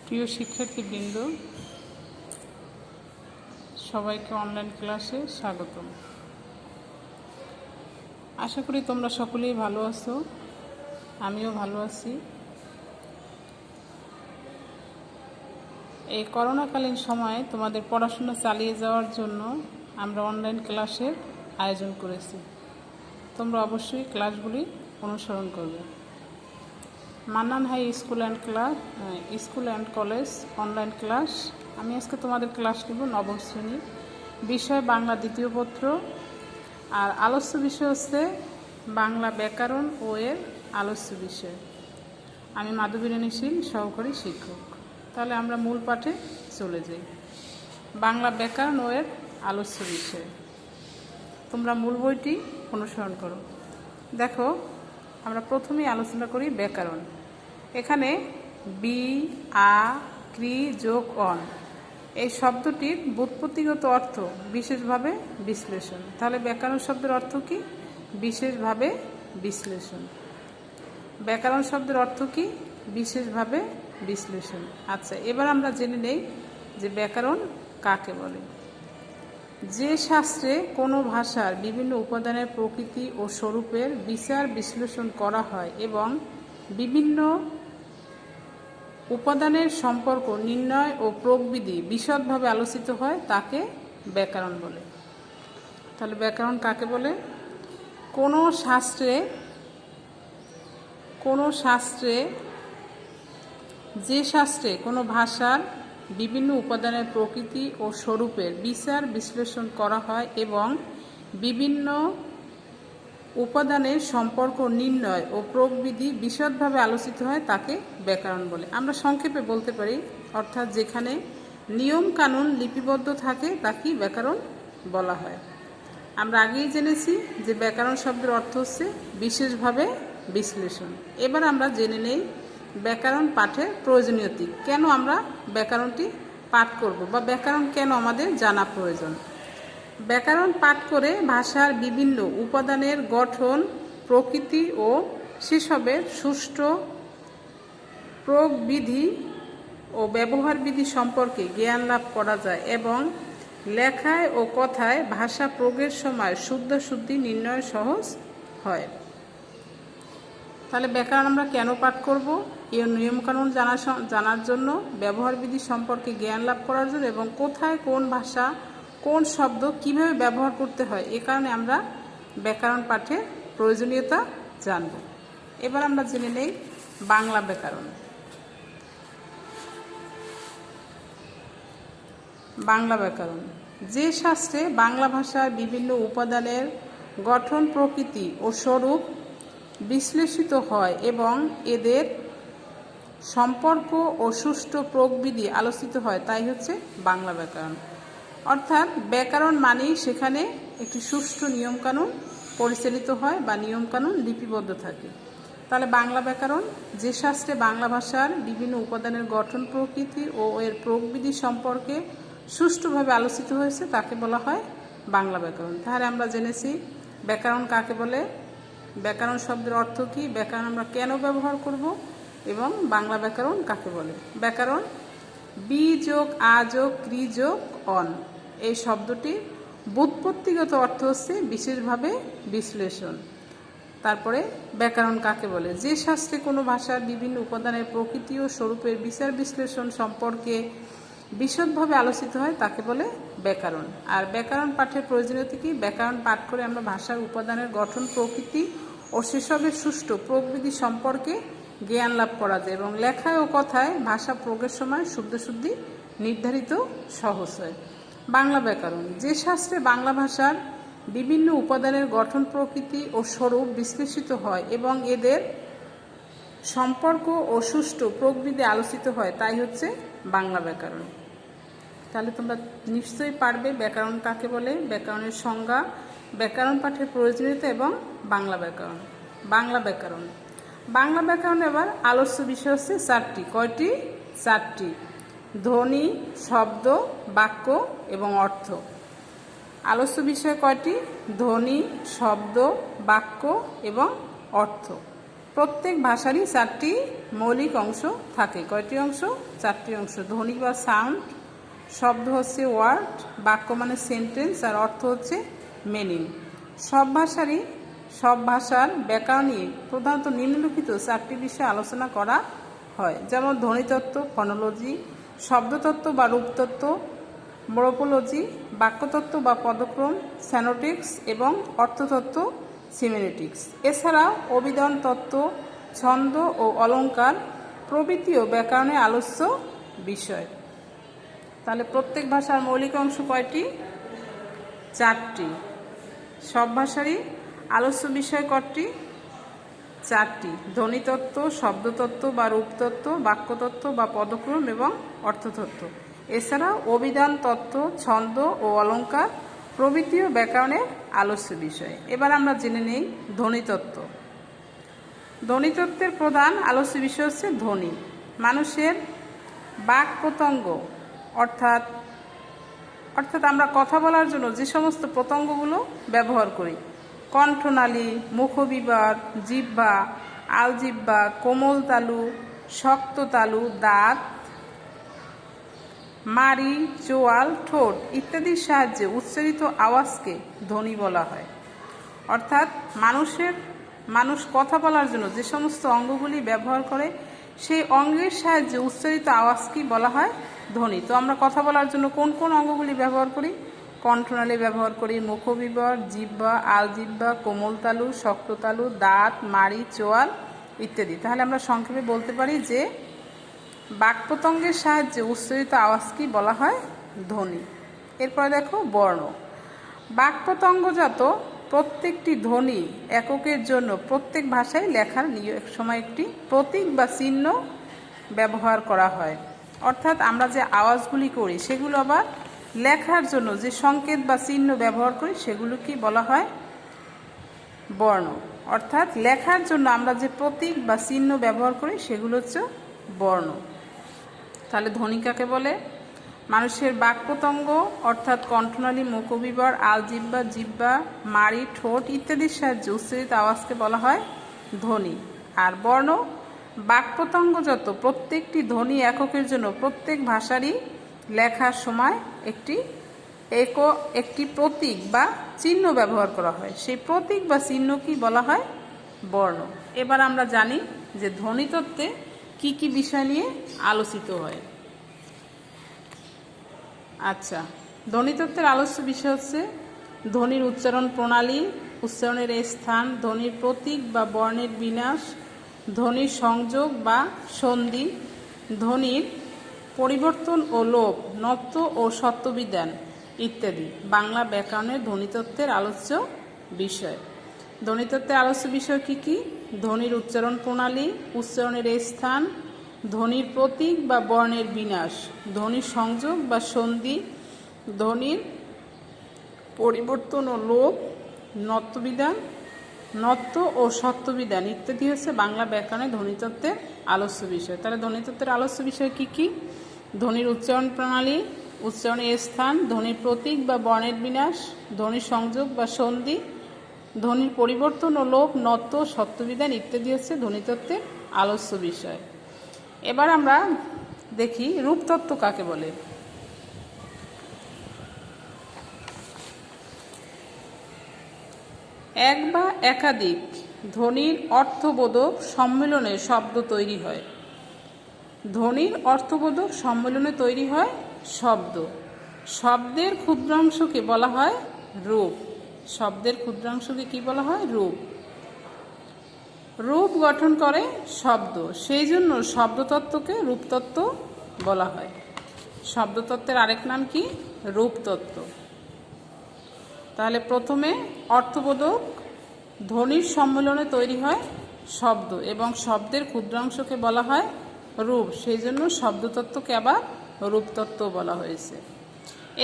প্রিয় শিক্ষার্থীবৃন্দ, সবাইকে অনলাইন ক্লাসে স্বাগতম। আশা করি তোমরা সকলেই ভালো আছো, আমিও ভালো আছি। এই করোনাকালীন সময়ে তোমাদের পড়াশোনা চালিয়ে যাওয়ার জন্য আমরা অনলাইন ক্লাসের আয়োজন করেছি। তোমরা অবশ্যই ক্লাসগুলি অনুসরণ করবে। Mannan high school and college online class. আমি আজকে তোমাদের ক্লাস নেব নবম শ্রেণী, বিষয় বাংলা দ্বিতীয় পত্র, আর আলোচ্য বিষয় হচ্ছে বাংলা ব্যাকরণ ও এর আলোচ্য বিষয়। আমি মাধবী রানী শীল, সহকারী শিক্ষক। তাহলে আমরা মূল পাঠে চলে যাই। বাংলা ব্যাকরণ ও এর আলোচ্য বিষয়। তোমরা মূল বইটি অনুসরণ করো। দেখো, আমরা প্রথমেই আলোচনা করি ব্যাকরণ। এখানে বি, আ, ক্রি যোগ অন এই শব্দটির ব্যুৎপত্তিগত অর্থ বিশেষভাবে বিশ্লেষণ। তাহলে ব্যাকরণ শব্দের অর্থ কি? বিশেষভাবে বিশ্লেষণ। ব্যাকরণ শব্দের অর্থ কি? বিশেষভাবে বিশ্লেষণ। আচ্ছা, এবার আমরা জেনে নেই যে ব্যাকরণ কাকে বলে। যে শাস্ত্রে কোনো ভাষার বিভিন্ন উপাদানের প্রকৃতি ও স্বরূপের বিচার বিশ্লেষণ করা হয় এবং বিভিন্ন উপাদানের সম্পর্ক নির্ণয় ও প্রয়োগবিধি বিশদভাবে আলোচিত হয় তাকে ব্যাকরণ বলে। তাহলে ব্যাকরণ কাকে বলে? কোনো শাস্ত্রে যে শাস্ত্রে কোনো ভাষার বিভিন্ন উপাদানের প্রকৃতি ও স্বরূপের বিচার বিশ্লেষণ করা হয় এবং বিভিন্ন উপাদানের সম্পর্ক নির্ণয় ও প্রয়োগবিধি বিশদভাবে আলোচিত হয় তাকে ব্যাকরণ বলে। আমরা সংক্ষেপে বলতে পারি, অর্থাৎ যেখানে নিয়ম কানুন লিপিবদ্ধ থাকে তাকেই ব্যাকরণ বলা হয়। আমরা আগেই জেনেছি যে ব্যাকরণ শব্দের অর্থ হচ্ছে বিশেষভাবে বিশ্লেষণ। এবার আমরা জেনে নেই ব্যাকরণ পাঠের প্রয়োজনীয়তা। কেন আমরা ব্যাকরণটি পাঠ করব বা ব্যাকরণ কেন আমাদের জানা প্রয়োজন? ব্যাকরণ পাঠ করে ভাষার বিভিন্ন উপাদানের গঠন, প্রকৃতি ও সেসবের সুষ্ঠু প্রয়োগবিধি ও ব্যবহারবিধি সম্পর্কে জ্ঞান লাভ করা যায় এবং লেখায় ও কথায় ভাষা প্রয়োগের সময় শুদ্ধি নির্ণয় সহজ হয়। তাহলে ব্যাকরণ আমরা কেন পাঠ করব? এর নিয়মকানুন জানার জন্য, ব্যবহারবিধি সম্পর্কে জ্ঞান লাভ করার জন্য এবং কোথায় কোন ভাষা কোন শব্দ কিভাবে ব্যবহার করতে হয়, এ কারণে আমরা ব্যাকরণ পাঠের প্রয়োজনীয়তা জানব। এবার আমরা জেনে নেই বাংলা ব্যাকরণ। বাংলা ব্যাকরণ যে শাস্ত্রে বাংলা ভাষার বিভিন্ন উপাদানের গঠন, প্রকৃতি ও স্বরূপ বিশ্লেষিত হয় এবং এদের সম্পর্ক ও সুষ্ঠু প্রয়োগবিধি আলোচিত হয় তাই হচ্ছে বাংলা ব্যাকরণ। অর্থাৎ ব্যাকরণ মানেই সেখানে একটি সুষ্ঠু নিয়মকানুন পরিচালিত হয় বা নিয়মকানুন লিপিবদ্ধ থাকে। তাহলে বাংলা ব্যাকরণ যে শাস্ত্রে বাংলা ভাষার বিভিন্ন উপাদানের গঠন, প্রকৃতি ও এর প্রয়োগবিধি সম্পর্কে সুষ্ঠুভাবে আলোচিত হয়েছে তাকে বলা হয় বাংলা ব্যাকরণ। তাহলে আমরা জেনেছি ব্যাকরণ কাকে বলে, ব্যাকরণ শব্দের অর্থ কী, ব্যাকরণ আমরা কেন ব্যবহার করব এবং বাংলা ব্যাকরণ কাকে বলে। ব্যাকরণ বি যোগ আ যোগ ক্রি যোগ অন এই শব্দটির ব্যুৎপত্তিগত অর্থ হচ্ছে বিশেষভাবে বিশ্লেষণ। তারপরে ব্যাকরণ কাকে বলে? যে শাস্ত্রে কোনো ভাষার বিভিন্ন উপাদানের প্রকৃতি ও স্বরূপের বিচার বিশ্লেষণ সম্পর্কে বিশদভাবে আলোচিত হয় তাকে বলে ব্যাকরণ। আর ব্যাকরণ পাঠের প্রয়োজনীয়তা কি? ব্যাকরণ পাঠ করে আমরা ভাষার উপাদানের গঠন, প্রকৃতি ও সেসবের সুষ্ঠু প্রয়োগবিধি সম্পর্কে জ্ঞান লাভ করা যায় এবং লেখায় ও কথায় ভাষা প্রয়োগের সময় শুদ্ধি নির্ধারিত সহজ হয়। বাংলা ব্যাকরণ যে শাস্ত্রে বাংলা ভাষার বিভিন্ন উপাদানের গঠন, প্রকৃতি ও স্বরূপ বিশ্লেষিত হয় এবং এদের সম্পর্ক ও সুষ্ঠু প্রয়োগবিধি আলোচিত হয় তাই হচ্ছে বাংলা ব্যাকরণ। তাহলে তোমরা নিশ্চয়ই পারবে ব্যাকরণ কাকে বলে, ব্যাকরণের সংজ্ঞা, ব্যাকরণ পাঠের প্রয়োজনীয়তা এবং বাংলা ব্যাকরণ। বাংলা ব্যাকরণ এবার আলোচ্য বিষয় হচ্ছে চারটি। কয়টি? চারটি। ধ্বনি, শব্দ, বাক্য এবং অর্থ। আলোচ্য বিষয় কয়টি? ধ্বনি, শব্দ, বাক্য এবং অর্থ। প্রত্যেক ভাষারই 4টি মৌলিক অংশ থাকে। কয়টি অংশ? 4টি অংশ। ধ্বনি বা সাউন্ড, শব্দ হচ্ছে ওয়ার্ড, বাক্য মানে সেন্টেন্স, আর অর্থ হচ্ছে মিনিং। সব ভাষার ব্যাকরণ নিয়ে প্রধানত নিম্নলিখিত 4টি বিষয়ে আলোচনা করা হয়, যেমন ধ্বনিতত্ত্ব, ফনোলজি, শব্দতত্ত্ব বা রূপতত্ত্ব, মোরফোলজি, বাক্যতত্ত্ব বা পদক্রম, সেনোটিক্স এবং অর্থতত্ত্ব, সিমেন্টিক্স। এছাড়াও অভিধান তত্ত্ব, ছন্দ ও অলঙ্কার প্রভৃতিও ব্যাকরণের আলোচ্য বিষয়। তাহলে প্রত্যেক ভাষার মৌলিক অংশ কয়টি? 4টি। সব ভাষারই আলোচ্য বিষয় কয়টি? 4টি। ধ্বনিতত্ত্ব, শব্দতত্ত্ব বা রূপতত্ত্ব, বাক্যতত্ত্ব বা পদক্রম এবং অর্থতত্ত্ব। এছাড়াও অভিধান তত্ত্ব, ছন্দ ও অলঙ্কার প্রভৃতিও ব্যাকরণের আলোচ্য বিষয়। এবার আমরা জেনে নেই ধ্বনিতত্ত্ব। ধ্বনিতত্ত্বের প্রধান আলোচ্য বিষয় হচ্ছে ধ্বনি। মানুষের বাক প্রত্যঙ্গ অর্থাৎ আমরা কথা বলার জন্য যে সমস্ত প্রত্যঙ্গগুলো ব্যবহার করি, কণ্ঠনালী, মুখবিবার, জিহ্বা, আলজিহ্বা, কোমল তালু, শক্ত তালু, দাঁত, মাড়ি, চোয়াল, ঠোঁট ইত্যাদির সাহায্যে উচ্চারিত আওয়াজকে ধ্বনি বলা হয়। অর্থাৎ মানুষ কথা বলার জন্য যে সমস্ত অঙ্গগুলি ব্যবহার করে, সেই অঙ্গের সাহায্যে উচ্চারিত আওয়াজকে বলা হয় ধ্বনি। তো আমরা কথা বলার জন্য কোন কোন অঙ্গগুলি ব্যবহার করি? কণ্ঠনালী ব্যবহার করি, মুখবিবর, জিহ্বা, আলজিহ্বা, কোমল তালু, শক্ত তালু, দাঁত, মাড়ি, চোয়াল ইত্যাদি। তাহলে আমরা সংক্ষেপে বলতে পারি যে বাক্যতঙ্গের সাহায্যে উচ্চারিত আওয়াজকে বলা হয় ধ্বনি। এরপরে দেখো বর্ণ। বাক্যতঙ্গজাত প্রত্যেকটি ধ্বনি এককের জন্য প্রত্যেক ভাষায় লেখার এক সময় একটি প্রতীক বা চিহ্ন ব্যবহার করা হয়। অর্থাৎ আমরা যে আওয়াজগুলি করি সেগুলো আবার লেখার জন্য যে সংকেত বা চিহ্ন ব্যবহার করি সেগুলোকে বলা হয় বর্ণ। অর্থাৎ লেখার জন্য আমরা যে প্রতীক বা চিহ্ন ব্যবহার করি সেগুলো হচ্ছে বর্ণ। তাহলে ধ্বনি কাকে বলে? মানুষের বাক্যতঙ্গ অর্থাৎ কণ্ঠনালী, মুখবিবর, আলজিহ্বা, জিহ্বা, মাড়ি, ঠোঁট ইত্যাদির সাহায্যে উচ্চারিত আওয়াজকে বলা হয় ধ্বনি। আর বর্ণ বাক্যতঙ্গজাত প্রত্যেকটি ধ্বনি এককের জন্য প্রত্যেক ভাষারই লেখার সময় একটি প্রতীক বা চিহ্ন ব্যবহার করা হয়। সেই প্রতীক বা চিহ্নকেই বলা হয় বর্ণ। এবার আমরা জানি যে ধ্বনিতত্ত্বে কি কি বিষয় নিয়ে আলোচিত হয়। আচ্ছা, ধ্বনিতত্ত্বের আলোচ্য বিষয় হচ্ছে ধ্বনির উচ্চারণ প্রণালী, উচ্চারণের স্থান, ধ্বনির প্রতীক বা বর্ণের বিন্যাস, ধ্বনির সংযোগ বা সন্ধি, ধ্বনির পরিবর্তন ও লোপ, নত্ব ও সত্যবিধান ইত্যাদি বাংলা ব্যাকরণের ধ্বনিতত্ত্বের আলোচ্য বিষয়। ধ্বনিতত্ত্বের আলোচ্য বিষয় কি কি? ধ্বনির উচ্চারণ প্রণালী, উচ্চারণের স্থান, ধ্বনির প্রতীক বা বর্ণের বিন্যাস, ধ্বনির সংযোগ বা সন্ধি, ধ্বনির পরিবর্তন ও লোপ, নত্ব ও সত্যবিধান ইত্যাদি হচ্ছে বাংলা ব্যাকরণের ধ্বনিতত্ত্বের আলোচ্য বিষয়। তাহলে ধ্বনিতত্ত্বের আলোচ্য বিষয় কি কি? ধ্বনির উচ্চারণ প্রণালী, উচ্চারণের স্থান, ধ্বনির প্রতীক বা বর্ণের বিন্যাস, ধ্বনির সংযোগ বা সন্ধি, ধ্বনির পরিবর্তন ও লোপ, নত্ব, সত্যবিধান ইত্যাদি হচ্ছে ধ্বনিতত্ত্বের আলোচ্য বিষয়। এবার আমরা দেখি রূপতত্ত্ব কাকে বলে। এক বা একাধিক ধ্বনির অর্থবোধক সম্মিলনে শব্দ তৈরি হয়। ধ্বনির অর্থবোধক সম্মিলনে তৈরি হয় শব্দ। শব্দের ক্ষুদ্রাংশকে বলা হয় রূপ। শব্দের ক্ষুদ্রাংশকে কি বলা হয়? রূপ। রূপ গঠন করে শব্দ, সেই জন্য শব্দতত্ত্বকে রূপতত্ত্ব বলা হয়। শব্দতত্ত্বের আরেক নাম কি? রূপতত্ত্ব। তাহলে প্রথমে অর্থবোধক ধ্বনির সম্মিলনে তৈরি হয় শব্দ এবং শব্দের ক্ষুদ্রাংশকে বলা হয় রূপ, সেই জন্য শব্দতত্ত্বকে আবার রূপতত্ত্ব বলা হয়েছে।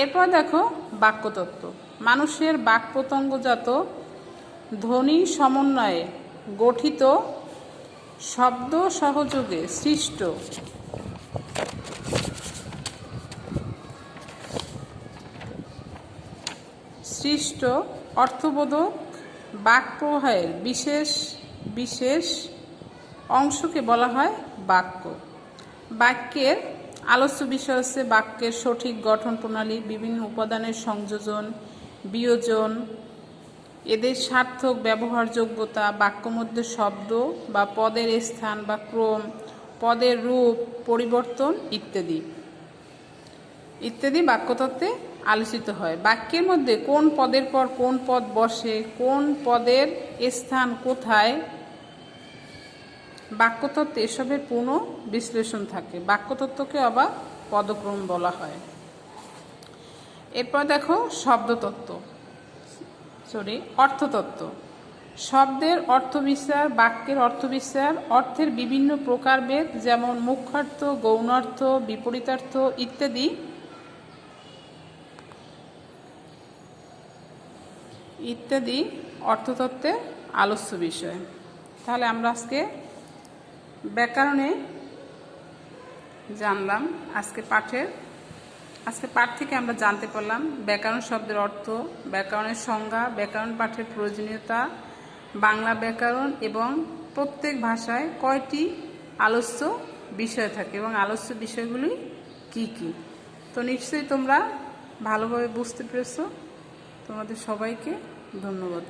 এরপর দেখো বাক্যতত্ত্ব। মানুষের বাক্যতঙ্গজাত ধ্বনি সমন্বয়ে গঠিত শব্দ সহযোগে সৃষ্ট অর্থবোধক বাক্যপ্রবাহের বিশেষ অংশকে বলা হয় বাক্য। বাক্যের আলোচ্য বিষয় হচ্ছে বাক্যের সঠিক গঠন প্রণালী, বিভিন্ন উপাদানের সংযোজন, বিয়োজন, এদের সার্থক ব্যবহারযোগ্যতা, বাক্য মধ্যে শব্দ বা পদের স্থান বা ক্রম, পদের রূপ পরিবর্তন ইত্যাদি ইত্যাদি বাক্যতত্ত্বে আলোচিত হয়। বাক্যের মধ্যে কোন পদের পর কোন পদ বসে, কোন পদের স্থান কোথায়, বাক্যতত্ত্বে এসবের পূর্ণ বিশ্লেষণ থাকে। বাক্যতত্ত্বকে আবার পদক্রম বলা হয়। এরপর দেখো অর্থতত্ত্ব। শব্দের অর্থবিস্তার, বাক্যের অর্থবিস্তার, অর্থের বিভিন্ন প্রকারভেদ যেমন মুখ্যার্থ, গৌণার্থ, বিপরীতার্থ ইত্যাদি ইত্যাদি অর্থতত্ত্বের আলোচ্য বিষয়। তাহলে আমরা আজকে ব্যাকরণে জানলাম। আজকে পাঠ থেকে আমরা জানতে পারলাম ব্যাকরণ শব্দের অর্থ, ব্যাকরণের সংজ্ঞা, ব্যাকরণ পাঠের প্রয়োজনীয়তা, বাংলা ব্যাকরণ এবং প্রত্যেক ভাষায় কয়টি আলোচ্য বিষয় থাকে এবং আলোচ্য বিষয়গুলি কি কি। তো নিশ্চয়ই তোমরা ভালোভাবে বুঝতে পেরেছো। তোমাদের সবাইকে ধন্যবাদ।